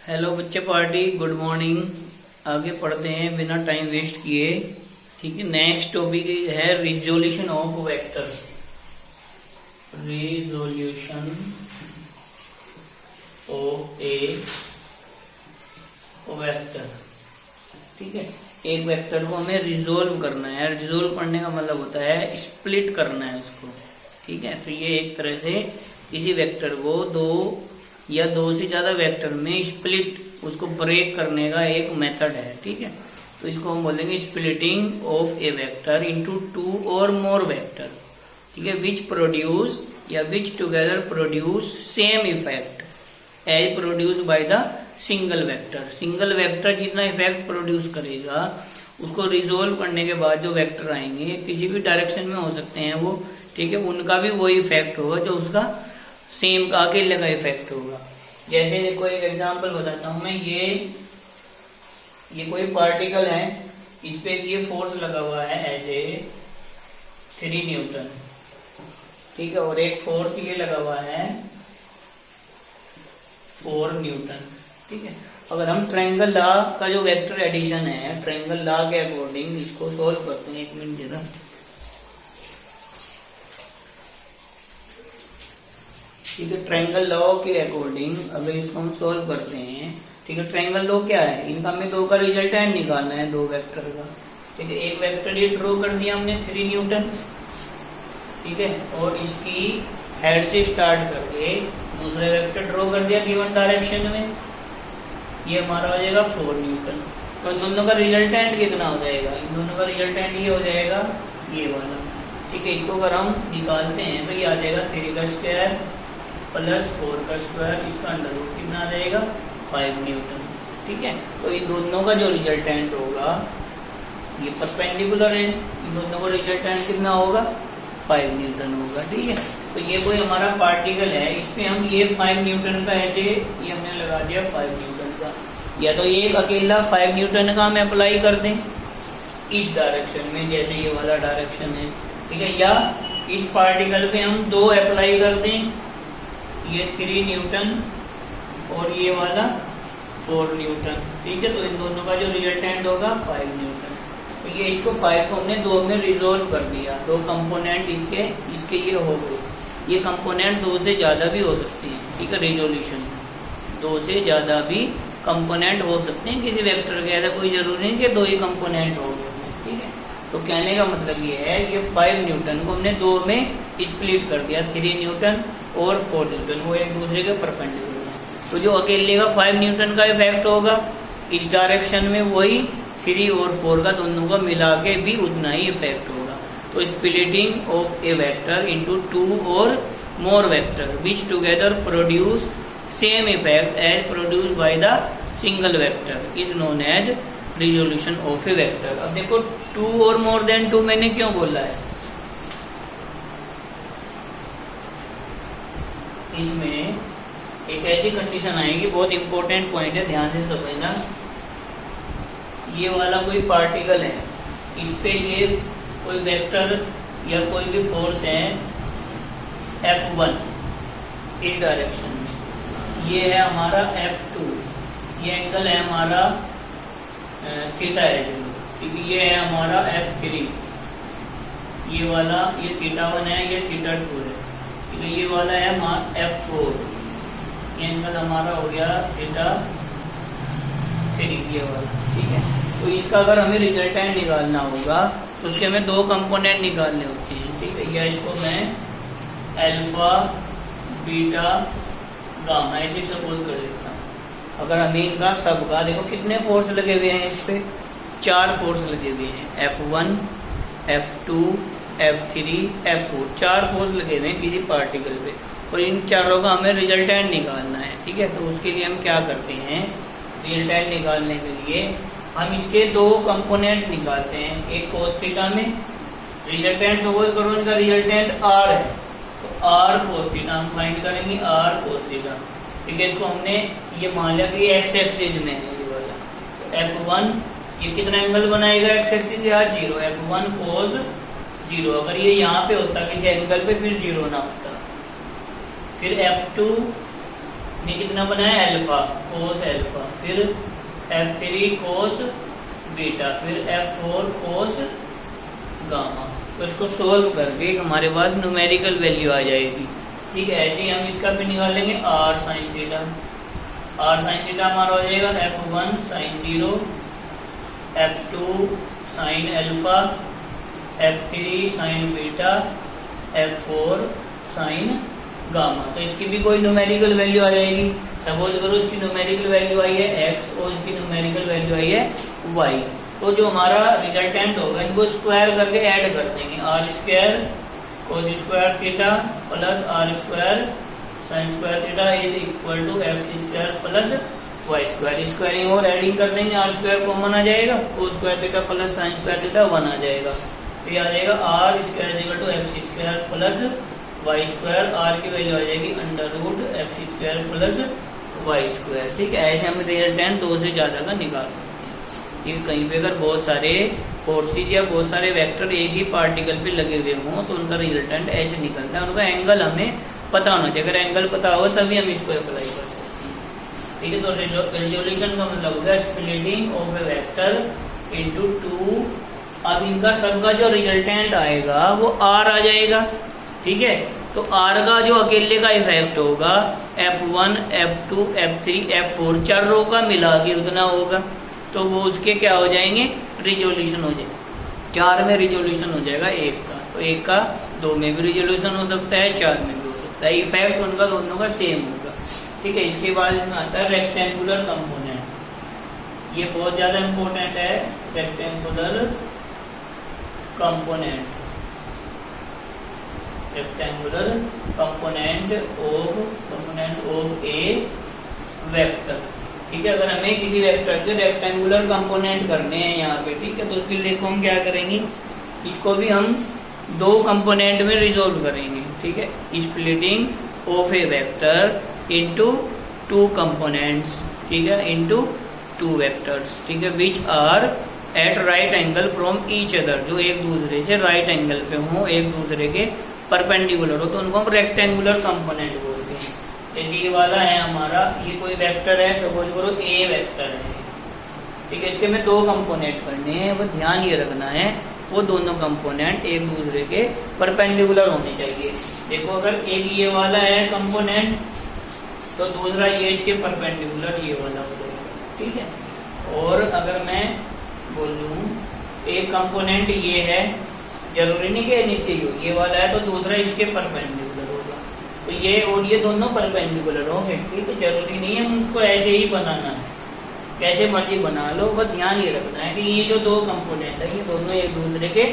Hello बच्चे party, good morning. आगे पढ़ते हैं बिना टाइम वेस्ट किए। ठीक है, नेक्स्ट टॉपिक है resolution of vector. Resolution of a vector. ठीक है, एक वेक्टर को हमें रिजोल्व करना है। रिजोल्व करने का मतलब होता है स्प्लिट करना है उसको। ठीक है, तो ये एक तरह से किसी वेक्टर को दो या दो से ज्यादा वेक्टर में स्प्लिट, उसको ब्रेक करने का एक मेथड है। ठीक है, तो इसको हम बोलेंगे splitting of a vector into two और मोर वेक्टर। ठीक है, विच प्रोड्यूस या which together produce same effect as produce by the single vector. Single vector जितना इफेक्ट प्रोड्यूस करेगा उसको रिजोल्व करने के बाद जो वेक्टर आएंगे किसी भी डायरेक्शन में हो सकते हैं वो। ठीक है, उनका भी वही इफेक्ट होगा जो उसका सेम का अकेले का इफेक्ट होगा। जैसे कोई एक एग्जांपल बताता हूं मैं। ये कोई पार्टिकल है, इस पे ये फोर्स लगा हुआ है ऐसे 3 न्यूटन। ठीक है, और एक फोर्स ये लगा हुआ है 4 न्यूटन। ठीक है, अगर हम ट्रायंगल लॉ का जो वेक्टर एडिशन है, ट्रायंगल लॉ के अकॉर्डिंग इसको सोल्व करते हैं। 1 मिनट जरा। ठीक है, ट्रायंगल लॉ के अकॉर्डिंग अगर इसको हम सोल्व करते हैं। ठीक है, ट्रायंगल लॉ क्या है, इनका हमें दो का रिजल्टेंट निकालना है, दो वेक्टर का। ठीक है, एक वेक्टर ये ड्रॉ कर दिया हमने 3 न्यूटन। ठीक है, और इसकी हेड से स्टार्ट करके दूसरे वेक्टर ड्रॉ कर दिया गिवन डायरेक्शन में, ये हमारा हो जाएगा 4 न्यूटन। तो इन दोनों का रिजल्टेंट कितना हो जाएगा, इन दोनों का रिजल्टेंट ये हो जाएगा ये वाला। ठीक है, इसको अगर हम निकालते हैं तो ये आ जाएगा 3 का स्क्वायर प्लस 4 का स्क्वायर, इसका अंडर रूट कितना आ जाएगा 5 न्यूटन। ठीक है, तो इन दोनों का जो रिजल्टेंट होगा ये परपेंडिकुलर है, इन दोनों का रिजल्टेंट कितना होगा 5 न्यूटन होगा। ठीक है, तो ये कोई हमारा पार्टिकल है, इस पे हम ये 5 न्यूटन का ऐसे ये हमने लगा दिया 5 न्यूटन का। या तो एक अकेला 5 न्यूटन का हम अप्लाई कर दें इस डायरेक्शन में, जैसे ये वाला डायरेक्शन है। ठीक है, या इस पार्टिकल पे हम 2 अप्लाई कर दें, ये 3 न्यूटन और ये वाला 4 न्यूटन। ठीक है, तो इन दोनों का जो रिजल्टेंट होगा 5 न्यूटन। तो ये इसको 5 को हमने 2 में रिजोल्व कर दिया, 2 कंपोनेंट इसके ये हो गए। ये कंपोनेंट 2 से ज्यादा भी हो सकते हैं। ठीक है, रिजोल्यूशन 2 से ज्यादा भी कंपोनेंट हो सकते हैं किसी वेक्टर के, ऐसा कोई जरूरी नहीं कि 2 ही कंपोनेंट हो। ठीक है, तो कहने का मतलब ये है कि 5 न्यूटन को हमने 2 में स्प्लिट कर दिया, 3 न्यूटन और 4 न्यूटन, वो एक दूसरे के परपेंडिकुलर है। तो जो अकेले का 5 न्यूटन का इफेक्ट होगा इस डायरेक्शन में, वही 3 और 4 का दोनों का मिला के भी उतना ही इफेक्ट होगा। तो splitting of a vector into 2 और more vector which together produce same effect as produce by the single vector is known as resolution of a vector. अब देखो 2 और मोर देन 2 मैंने क्यों बोला है, इसमें एक ऐसी कंडीशन आएगी, बहुत इंपॉर्टेंट पॉइंट है, ध्यान से समझना। ये वाला कोई पार्टिकल है, इस पे ये कोई वेक्टर या कोई भी फोर्स है F1 इस डायरेक्शन में, ये है हमारा F2, ये एंगल है हमारा थीटा है। ठीक है, ये है हमारा F3, ये वाला ये θ1 है, ये θ2 है। ठीक है, ये वाला है F4, ये एंगल हमारा हो गया θ3, ये वाला। ठीक है, तो इसका अगर हमें रिजल्टेंट निकालना होगा तो उसके हमें 2 कंपोनेंट निकालने होते हैं। ठीक है, या इसको मैं अल्फा बीटा गामा ऐसे सपोज कर देता हूँ। अगर हमें इनका सबका देखो कितने फोर्स लगे हुए हैं, इस पे 4 फोर्स लगे हुए हैं, F1 F2 F3 F4, 4 force लगे हुए हैं किसी पार्टिकल पे, और इन चारों का हमें रिजल्टेंट निकालना है। ठीक है, तो उसके लिए हम क्या करते हैं, रिजल्टेंट निकालने के लिए हम इसके 2 कंपोनेंट निकालते हैं। एक cos थीटा में रिजल्टेंट सपोज करो इनका रिजल्टेंट R है, तो R cos थीटा हम फाइंड करेंगे, R cos थीटा। ठीक है, इसको हमने ये मान लिया कि एक्स एक्सिस में है ये वाला, तो F1 ये कितना एंगल बनाएगा एक्स एक्सिस या 0, F1 cos 0। अगर ये यहाँ पे होता किसी एंगल पे फिर 0 ना होता। फिर F2 ये कितना बना है अल्फा, कोस अल्फा, फिर F3 कोस बीटा, फिर F4 कोस गामा। तो इसको सोल्व करके हमारे पास न्यूमेरिकल वैल्यू आ जाएगी। ठीक है, ऐसे ही हम इसका भी निकालेंगे r sine theta. r sine theta हमारा हो जाएगा F1 sine 0, F2 sine alpha, F3 sine beta, F4 sine gamma. तो इसकी भी कोई न्यूमेरिकल वैल्यू आ जाएगी। सपोज करो इसकी न्यूमेरिकल वैल्यू आई है x और इसकी न्यूमेरिकल वैल्यू आई है y। तो जो हमारा रिजल्टेंट होगा इनको स्क्वायर करके ऐड कर देंगे, r square cos square theta plus r square sine square theta is equal to x square plus y square. Squaring और एडिंग कर देंगे, आर स्क्वायर कॉमन आ जाएगा, cos square theta plus sine square theta 1 आ जाएगा। तो ये आ जाएगा r square equal to x square plus y square, r की वैल्यू आ जाएगी under root x square plus y square. ठीक है, ऐसे हम रिजल्टेंट 2 से ज्यादा का निकाल सकते हैं। ठीक, कहीं पे अगर बहुत सारे फोर्सेज या बहुत सारे वेक्टर एक ही पार्टिकल पे लगे हुए हों तो उनका रिजल्टेंट ऐसे निकलता है। उनका एंगल हमें पता होना चाहिए, अगर एंगल पता हो तभी हम इसको अप्लाई कर सकते हैं। ठीक है, तो रिजोल्यूशन का मतलब होगा splitting of a vector into 2। अब इनका सबका जो रिजल्टेंट आएगा वो आर आ जाएगा। ठीक है, तो आर का जो अकेले का इफेक्ट होगा F1 F2 F3 F4 4 रो का मिला के उतना होगा। तो वो उसके क्या हो जाएंगे, रिजोल्यूशन हो जाएगा। 4 में रिजोल्यूशन हो जाएगा 1 का, तो 1 का 2 में भी रिजोल्यूशन हो सकता है, 4 में भी हो सकता है। इफेक्ट उनका दोनों का सेम होगा। ठीक है, इसके बाद इसमें आता है रेक्टेंगुलर कंपोनेंट। ये बहुत ज्यादा इंपॉर्टेंट है, rectangular component. Rectangular component of a vector. ठीक है, अगर हमें किसी वेक्टर के रेक्टेंगुलर कंपोनेंट करने हैं यहाँ पे, ठीक है, तो उसके लिए हम क्या करेंगे, इसको भी हम 2 कंपोनेंट में रिजोल्व करेंगे। ठीक है, splitting of a vector into 2 components. ठीक है, इनटू 2 वेक्टर्स। ठीक है, which are at right angle from each other, जो एक दूसरे से राइट एंगल पे हो, एक दूसरे के परपेंडिकुलर हो, तो उनको हम रेक्टेंगुलर कंपोनेंट बोलते हैं। जैसे ये वाला है हमारा, ये कोई वेक्टर है, सपोज करो ए वेक्टर है। ठीक है, इसके में 2 कंपोनेंट करने हैं, वो ध्यान ये रखना है वो दोनों कंपोनेंट एक दूसरे के परपेंडिकुलर होने चाहिए। देखो, अगर एक ये वाला है कंपोनेंट तो दूसरा ये इसके परपेंडिकुलर ये वाला हो जाएगा। ठीक है, और अगर मैं बोलूं एक कंपोनेंट ये है, जरूरी नहीं कि नीचे ही हो, ये वाला है तो दूसरा इसके परपेंडिकुलर होगा, तो ये और ये दोनों परपेंडिकुलर होंगे। ठीक है, जरूरी नहीं है उसको ऐसे ही बनाना है, कैसे मर्जी बना लो, बस ध्यान ये रखना है कि ये जो 2 कंपोनेंट है ये दोनों एक दूसरे के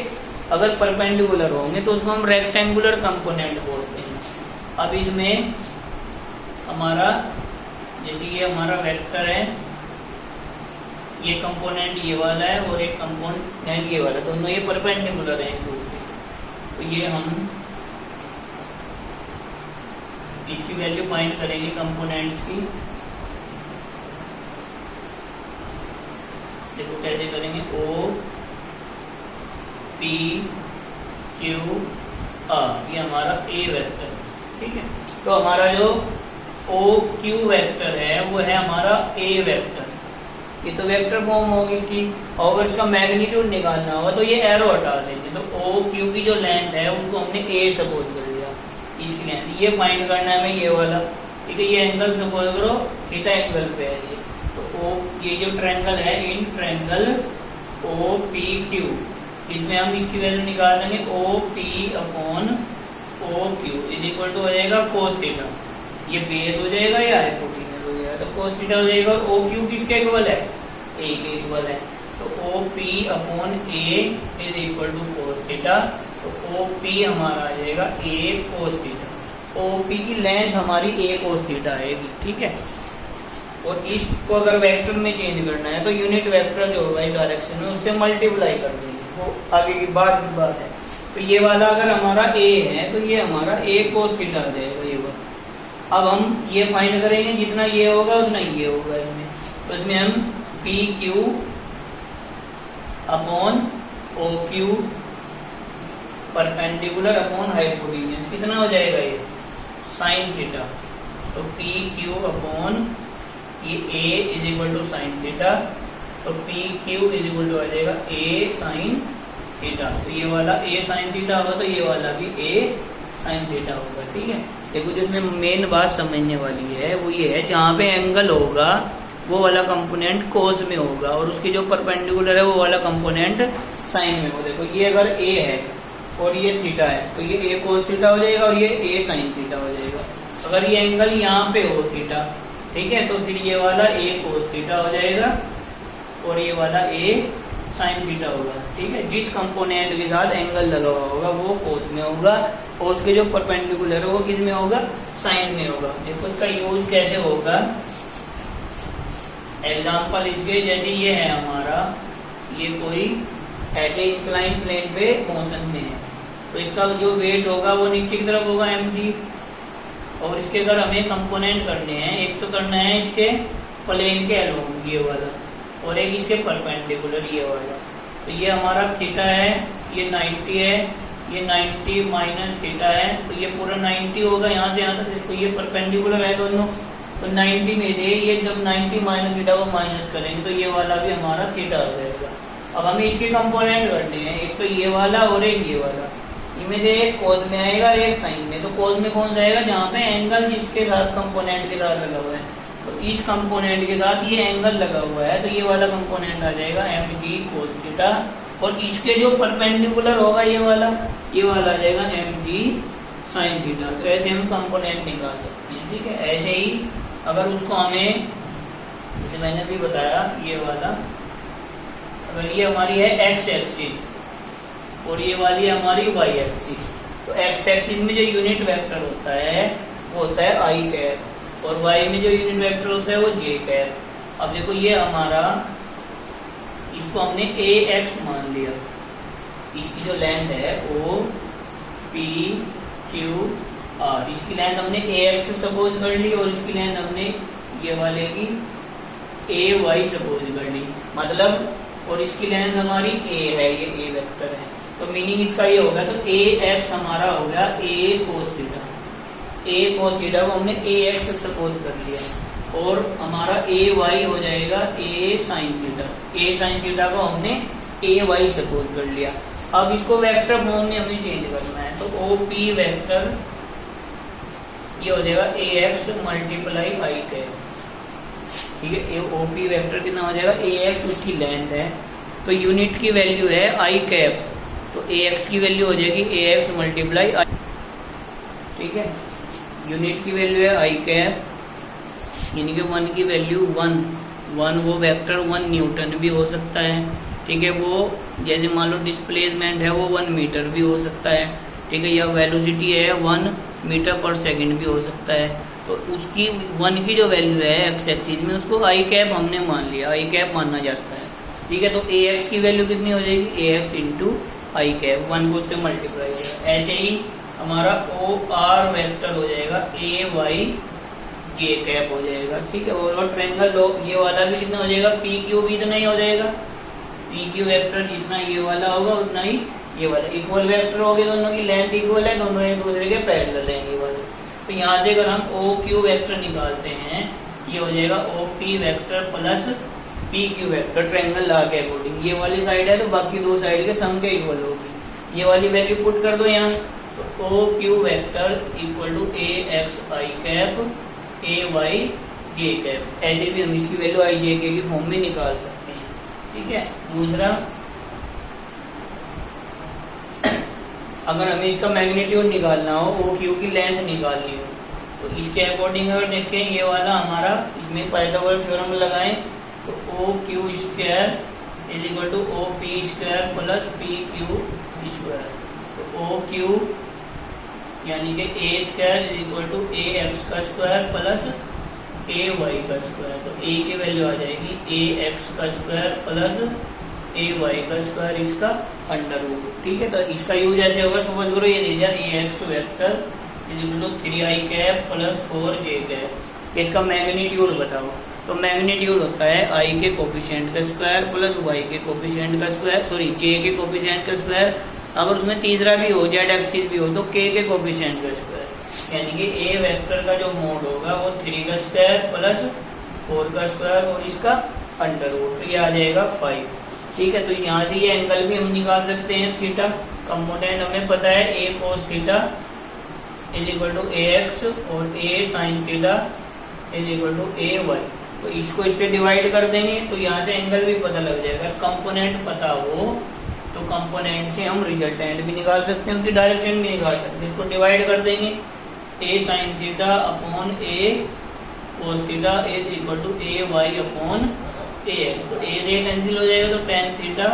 अगर परपेंडिकुलर होंगे तो उसको हम रेक्टेंगुलर कंपोनेंट बोलते हैं। अब इसमें हमारा, जैसे ये हमारा वेक्टर है, ये कंपोनेंट ये वाला है और एक कंपोनेंट ये वाला, दोनों ये परपेंडिकुलर है एक दूसरे। तो ये हम इसकी वैल्यू फाइंड करेंगे कंपोनेंट्स की। देखो कैसे करेंगे, O P Q R, ये हमारा A वेक्टर। ठीक है, तो हमारा जो O Q वेक्टर है वो है हमारा A वेक्टर। ये तो वेक्टर फॉर्म होगी इसकी, और अगर इसका मैग्नीट्यूड निकालना होगा तो ये एरो हटा देंगे। तो O Q की जो लेंथ है उसको हमने A सपोज कर लिया, इसकी लेंथ ये फाइंड करना है हमें, ये वाला। ठीक है, ये एंगल सपोज करो थीटा एंगल पे है ये, तो O ये जो ट्रायंगल है, in triangle O P Q, इसमें हम इसकी वैल्यू निकाल देंगे O P upon O Q is equal to हो जाएगा कोस थीटा। ये बेस हो जाएगा या हाइपोटेन्यूज हो जाएगा, तो कोस थीटा हो जाएगा। और O Q किसके इक्वल है, A के इक्वल है, तो O P अपॉन A is equal to cos theta. तो O P हमारा आ जाएगा A cos theta. O P की लेंथ हमारी A कोस थीटा आएगी। ठीक है, और इसको अगर वेक्टर में चेंज करना है तो यूनिट वेक्टर जो होगा इस डायरेक्शन में उससे मल्टीप्लाई कर देंगे, वो आगे की बात है। तो ये वाला अगर हमारा A है तो ये हमारा A कोस थीटा आ जाएगा ये वाला। अब हम ये फाइंड करेंगे, जितना ये होगा उतना ये होगा इसमें, तो इसमें हम P Q upon O Q perpendicular upon hypotenuse कितना हो जाएगा, ये साइन थीटा। तो पी क्यू अपॉन ये A is equal to sine theta, तो P Q is equal to आ जाएगा ए साइन थीटा। तो ये वाला ए साइन थीटा होगा तो ये वाला भी ए साइन थीटा होगा। ठीक है, देखो जिसमें मेन बात समझने वाली है वो ये है, जहाँ पे एंगल होगा वो वाला कंपोनेंट कोस में होगा और उसके जो परपेंडिकुलर है वो वाला कंपोनेंट साइन में होगा। देखो ये अगर ए है और ये थीटा है तो ये ए कोस थीटा हो जाएगा और ये ए साइन थीटा हो जाएगा। अगर ये एंगल यहाँ पे हो थीटा, ठीक है, तो फिर ये वाला ए कोस थीटा हो जाएगा और ये वाला ए साइन थीटा होगा। ठीक है, जिस कंपोनेंट के साथ एंगल लगा हुआ होगा वो कोस में होगा और उसके जो परपेंडिकुलर है वो किस में होगा, साइन में होगा। देखो इसका यूज कैसे होगा, एग्जाम्पल इसके जैसे ये है हमारा, ये कोई ऐसे इंक्लाइन प्लेन पे मोशन में है तो इसका जो वेट होगा वो नीचे की तरफ होगा mg, और इसके अगर हमें कंपोनेंट करने हैं, एक तो करना है इसके प्लेन के अलोंग ये वाला और एक इसके परपेंडिकुलर ये वाला। तो ये हमारा थीटा है, ये 90 है, ये 90 माइनस थीटा है, तो ये पूरा 90 होगा यहाँ से यहाँ तक। तो ये परपेंडिकुलर है दोनों, तो 90 में से ये जब 90 माइनस थीटा को माइनस करेंगे तो ये वाला भी हमारा थीटा हो जाएगा। अब हमें इसके कंपोनेंट करने हैं, एक तो ये वाला और एक ये वाला, इनमें से एक कोस में आएगा और एक साइन में। तो कोस में कौन जाएगा, जहाँ पे एंगल जिसके साथ कंपोनेंट के साथ लगा हुआ है, तो इस कंपोनेंट के साथ ये एंगल लगा हुआ है तो ये वाला कंपोनेंट आ जाएगा mg कोस थीटा, और इसके जो परपेंडिकुलर होगा ये वाला आ जाएगा mg साइन थीटा। तो ऐसे हम कंपोनेंट निकाल सकते हैं। ठीक है, ऐसे ही अगर उसको हमें, जैसे मैंने भी बताया, ये वाला अगर ये हमारी है x एक्सिस और ये वाली है हमारी y एक्सिस, तो x एक्सिस में जो यूनिट वेक्टर होता है वो होता है i कैप और y में जो यूनिट वेक्टर होता है वो j कैप। अब देखो ये हमारा, इसको हमने ax मान लिया, इसकी जो लेंथ है o p q r, इसकी लेंथ हमने ax से सपोज कर ली और इसकी लेंथ हमने ये वाले की ay सपोज कर ली, मतलब, और इसकी लेंथ हमारी a है, ये a वेक्टर है, तो मीनिंग इसका ये होगा, तो ax हमारा हो गया a cos theta, a cos theta को हमने ax से सपोज कर लिया और हमारा ay हो जाएगा a sine theta, a sine theta को हमने ay सपोज कर लिया। अब इसको वेक्टर फॉर्म में हमें चेंज करना है, तो OP वेक्टर ये हो जाएगा ax मल्टीप्लाई i कैप। ठीक है, OP वेक्टर कितना हो जाएगा, ax उसकी लेंथ है, तो यूनिट की वैल्यू है i कैप, तो ax की वैल्यू हो जाएगी ax मल्टीप्लाई i। ठीक है, यूनिट की वैल्यू है i कैप, यानी कि 1 की वैल्यू 1 वो वेक्टर 1 न्यूटन भी हो सकता है। ठीक है, वो जैसे मान लो डिस्प्लेसमेंट है वो 1 मीटर भी हो सकता है। ठीक है, या वेलोसिटी है 1 मीटर पर सेकंड भी हो सकता है। तो उसकी 1 की जो वैल्यू है एक्स एक्सिस में, उसको आई कैप हमने मान लिया, आई कैप माना जाता है। ठीक है, तो ए एक्स की वैल्यू कितनी हो जाएगी, A x into I cap, 1 को उससे मल्टीप्लाई होगा। ऐसे ही हमारा ओ आर वेक्टर हो जाएगा ए वाई जे कैप हो जाएगा। ठीक है, और ट्रायंगल ये वाला भी कितना हो जाएगा, पी क्यू भी इतना ही हो जाएगा, पी क्यू वेक्टर जितना ये वाला होगा उतना ही ये वाला, इक्वल वेक्टर हो गए, दोनों की लेंथ इक्वल है, दोनों एक दूसरे के पैरेलल है ये वाले। तो यहाँ से अगर हम ओ क्यू वेक्टर निकालते हैं, ये हो जाएगा O P vector plus P Q vector triangle law के अकॉर्डिंग। ये वाली साइड है तो बाकी दो साइड के सम के इक्वल होगी। ये वाली वैल्यू पुट कर दो यहाँ, तो O Q vector equal to A x i cap a y j cap. ऐसे भी हम इसकी वैल्यू आई जे के की फॉर्म में निकाल सकते हैं। ठीक है, दूसरा, अगर हमें इसका मैग्नीट्यूड निकालना हो, ओ क्यू की लेंथ निकालनी हो, तो इसके अकॉर्डिंग अगर देखें, ये वाला हमारा, इसमें पाइथागोरस थ्योरम लगाएं तो O Q square is equal to O P square plus P Q square. तो ओ क्यू यानी कि A square is equal to A X का स्क्वायर प्लस ए वाई का स्क्वायर। तो ए की वैल्यू आ जाएगी ए एक्स का स्क्वायर प्लस ए वाई का स्क्वायर, इसका अंडर रूट। ठीक है, तो इसका यूज ऐसे होगा, समझ करो, ये दे दिया A X vector is equal to 3i cap plus 4j cap. इसका मैग्नीट्यूड बताओ, तो मैग्नीट्यूड होता है i के कोफिशिएंट का स्क्वायर प्लस y के कोफिशिएंट का स्क्वायर, सॉरी j के कोफिशिएंट का स्क्वायर, अगर उसमें तीसरा भी हो, जेड एक्सिस भी हो, तो k के कोफिशिएंट का स्क्वायर। यानी कि ए वेक्टर का जो मोड होगा वो 3 का स्क्वायर प्लस 4 का स्क्वायर और इसका अंडर रूट, तो ये आ जाएगा 5। ठीक है, तो यहाँ से ये एंगल भी हम निकाल सकते हैं थीटा। कंपोनेंट हमें पता है A cos theta is equal to A X और A sine theta is equal to A Y. तो इसको इससे डिवाइड कर देंगे तो यहाँ से एंगल भी पता लग जाएगा। कंपोनेंट पता हो तो कंपोनेंट से हम रिजल्टेंट भी निकाल सकते हैं, उसकी डायरेक्शन भी निकाल सकते हैं। इसको डिवाइड कर देंगे, A sine theta upon A cos theta is equal to A Y upon A X. तो ए से कैंसिल हो जाएगा तो tan theta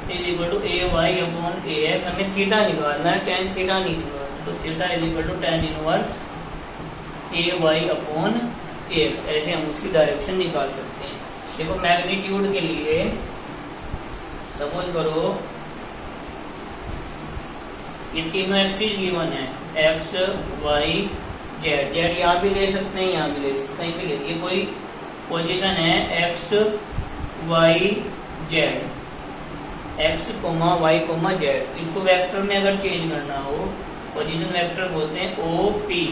is equal to A Y upon A X. हमें थीटा निकालना है, टेन थीटा नहीं निकालना, तो theta is equal to tan inverse A Y upon A X. ऐसे हम उसकी डायरेक्शन निकाल सकते हैं। देखो मैग्नीट्यूड के लिए सपोज करो ये तीनों एक्सिस गिवन है, एक्स वाई जेड। जेड यहाँ भी ले सकते हैं, यहाँ भी ले सकते हैं, कहीं भी ले। ये कोई पोजीशन है x y z, x comma y comma z. इसको वेक्टर में अगर चेंज करना हो, पोजीशन वेक्टर बोलते हैं ओ पी।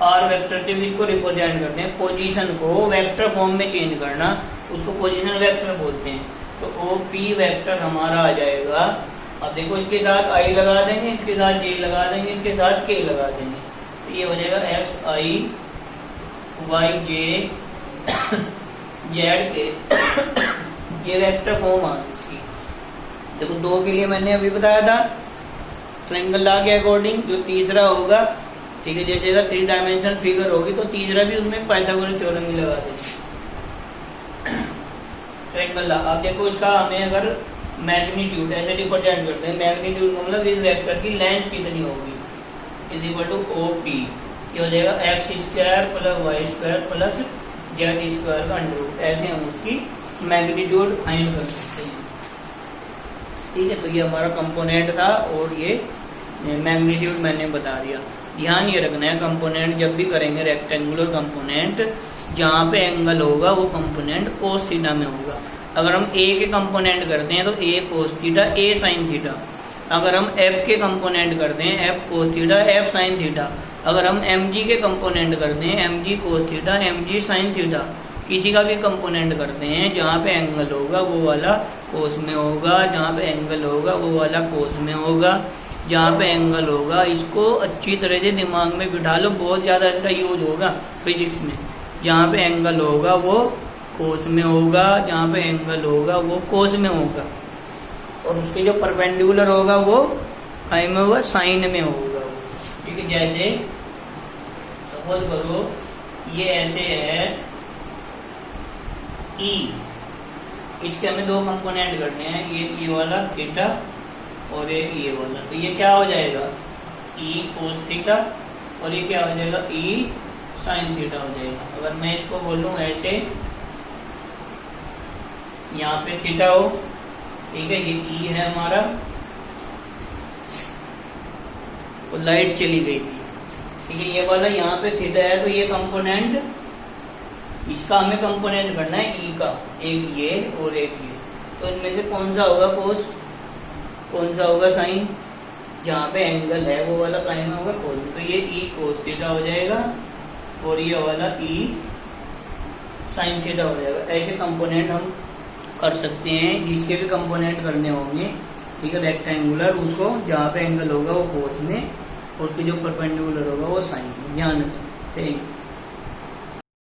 आर वेक्टर से भी इसको रिप्रेजेंट करते हैं। पोजीशन को वेक्टर फॉर्म में चेंज करना, उसको पोजीशन वेक्टर बोलते हैं। तो ओ पी वेक्टर हमारा आ जाएगा। अब देखो इसके साथ आई लगा देंगे, इसके साथ जे लगा देंगे, इसके साथ के लगा देंगे, तो ये हो जाएगा एक्स आई वाई जे जेड के। ये वेक्टर फॉर्म आ गई इसकी। देखो दो के लिए मैंने अभी बताया था ट्रायंगल लॉ के अकॉर्डिंग जो तीसरा होगा, ठीक है, जैसे अगर 3 डायमेंशनल फिगर होगी तो तीसरा भी उसमें पाइथागोरस थ्योरम ही लगा देंगे ट्रायंगल लॉ। अब देखो इसका हमें अगर मैग्नीट्यूड ऐसे रिप्रेजेंट करते हैं, मैग्नीट्यूड मतलब इस वेक्टर की लेंथ कितनी होगी is equal to O P. ये हो जाएगा x square plus y square plus z square का अंडर रूट। ऐसे हम उसकी मैग्नीट्यूड फाइंड कर सकते हैं। ठीक है, तो ये हमारा कंपोनेंट था और ये मैग्नीट्यूड मैंने बता दिया। ध्यान ये रखना है कंपोनेंट जब भी करेंगे रेक्टेंगुलर कंपोनेंट, जहाँ पे एंगल होगा वो कंपोनेंट कोस थीटा में होगा। अगर हम ए के कंपोनेंट करते हैं तो a cos theta a sine theta. अगर हम एफ के कंपोनेंट करते हैं f cos theta f sine theta. अगर हम एम जी के कंपोनेंट करते हैं m g cos theta m g sine theta. किसी का भी कंपोनेंट करते हैं जहाँ पे एंगल होगा वो वाला कोस में होगा, जहाँ पे एंगल होगा वो वाला कोस में होगा। जहाँ पे एंगल होगा इसको अच्छी तरह से दिमाग में बिठा लो, बहुत ज़्यादा इसका यूज होगा फिजिक्स में। जहाँ पे एंगल होगा वो कोस में होगा, जहाँ पे एंगल होगा वो कोस में होगा, और उसके जो परपेंडिकुलर होगा वो काई में होगा, साइन में होगा। ठीक है, जैसे सपोज करो ये ऐसे है ई, इसके हमें 2 कंपोनेंट करने हैं, ये वाला थीटा और ये वाला। तो ये क्या हो जाएगा ई कोस थीटा और ये क्या हो जाएगा ई साइन थीटा हो जाएगा। अगर मैं इसको बोलूं ऐसे, यहाँ पे थीटा हो, ठीक है, ये ई है हमारा, वो लाइट चली गई थी, ठीक है, ये वाला यहाँ पे थीटा है, तो ये कंपोनेंट इसका हमें कंपोनेंट करना है ई का, एक ये और एक ये। तो इनमें से कौन सा होगा कोस, कौन सा होगा साइन, जहाँ पे एंगल है वो वाला काई में होगा कोस। तो ये ई कोस थीटा हो जाएगा और ये वाला ई साइन थीटा हो जाएगा। ऐसे कंपोनेंट हम कर सकते हैं, जिसके भी कंपोनेंट करने होंगे, ठीक है, रेक्टेंगुलर, उसको जहाँ पे एंगल होगा वो कोस में, और उसके जो परपेंडिकुलर होगा वो साइन में। ध्यान रखें। Thank you.